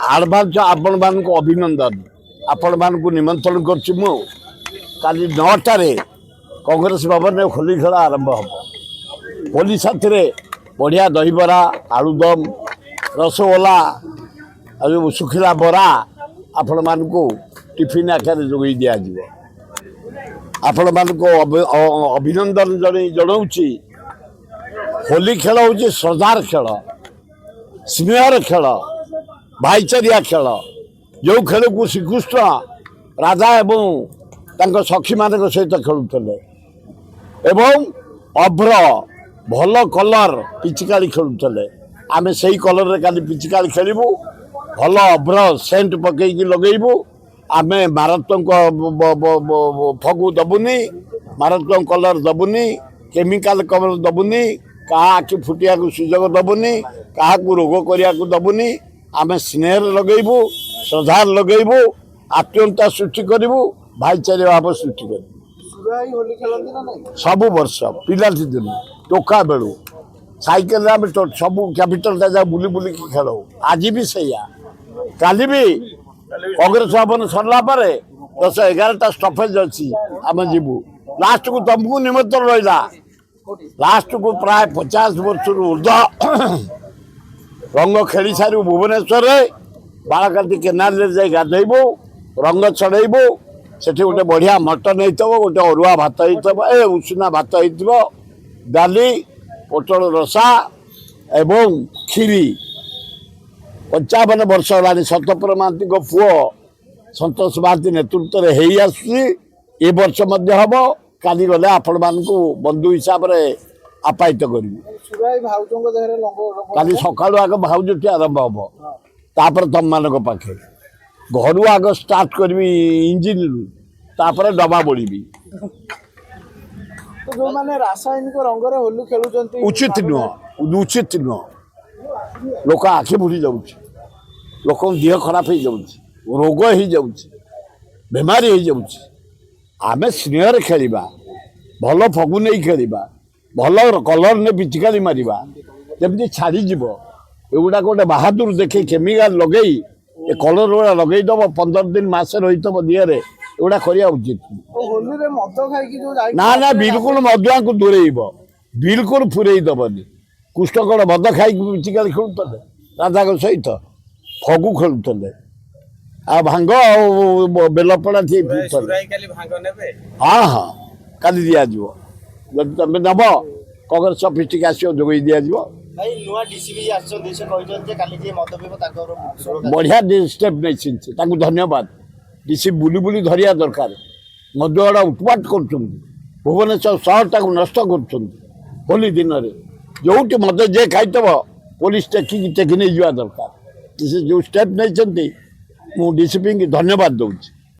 आडभान्स आपण मानक अभिनंदन आपण मानक निमंत्रण करछि मु काली 9टारे कांग्रेस भवन में होली खेल आरंभ हम होली साथी बढ़िया दहीबरा आलुदम रसगोला जो सुखिला बरा आपण मानक टिफिन आकार जोई दिया आपण मानक अभिनंदन जनाऊँगी। होली खेल हूँ श्रद्धार खेल स्नेहर खेल भाईचारिया खेल जो खेल को श्रीकृष्ण राधा एवं सखी मान सहित खेलुले एवं अभ्र भल कलर पिचिकाली खेलुले आमे सही कलर रे काली पिचिकाली खेलबू भल अभ्र सेंट पकईकी लगेबू आमे मारात्मक फगु दबुनी मारात्मक कलर दबुनी केमिकाल कलर दबुनी क्या आखि फुटिया सुजोग दबुनी क्या रोग करने को दबुनी आमे स्नेह लगेबू श्रद्धा लगेबू आत्मीयता सृष्टि करूँ भाईचारे भाव सृष्टि कर सब वर्ष पिला दिन टोका बेलू साइकेल सब कैपिटल जा बुली बुली खेल आज भी सैया काली भी कांग्रेस भवन सरला 10-11टा स्टपेज अच्छी आम जीवु लास्ट को तुमको निमंत्रण रहा लास्ट को प्राय 50 वर्ष ऊर्ध रंग खेली सारू भुवनेश्वर बालकाटी केनाल जाई गाधेबू रंग चढ़ेबू से गोटे बढ़िया मटन हो गोटे अरुआ भात हो उषुना भात हो डाली पोटल रसा एवं खीरी 55 वर्ष है सतपुर महांती पुओ संतोष महांती नेतृत्व में ए वर्ष हम काली गले आपण मान बंधु हिसाब से आपायित करी सका आग भाउजी आरंभ हम तापर तुम मान पाखे घर आग स्टार्ट करी इंजिन तापर डबा बोली जो माने रासायनिक रंग रे होली खेलुचंती उचित नुह लोक आखि बुड़ी जाऊँ लोक देह खराब हो जाऊँ रोग हो जाऊँ बेमारी हो जाऊँ आमे स्नेह खेलिबा भल फगु नहीं खेलिबा भल कलर ने पिचिकारी मारिबा जमी छाड़ी जीव एगुड़ा गोटे बहादुर देखे केमिकाल लगे ए कलर गुड़ा लगे दब 15 दिन मासे रही दिहरे एगुड़ा करिया उचित ना ना बिल्कुल मधुआ को दूरेब बिल्कुल फुरई दबनी कुष्ठकड़ मद खाई पिचिकारी खेलुले राधा सहित फगु खेलुले आ भांग बेलपड़ा थी हाँ हाँ काली दिया जब तुम नब कांग्रेस अफिस टी आस जोगे दि बढ़िया स्टेप नहीं धन्यवाद डीसी बुली बुली धरिया दरकार मदुआड़ा उत्पाट कर भुवनेश्वर सहरटा को नष्ट कर होली दिन में जो मद जे खाइब पुलिस टेकी नहीं जा दरकार जो स्टेप नहीं मुझे डीसीपी की धन्यवाद दूँ।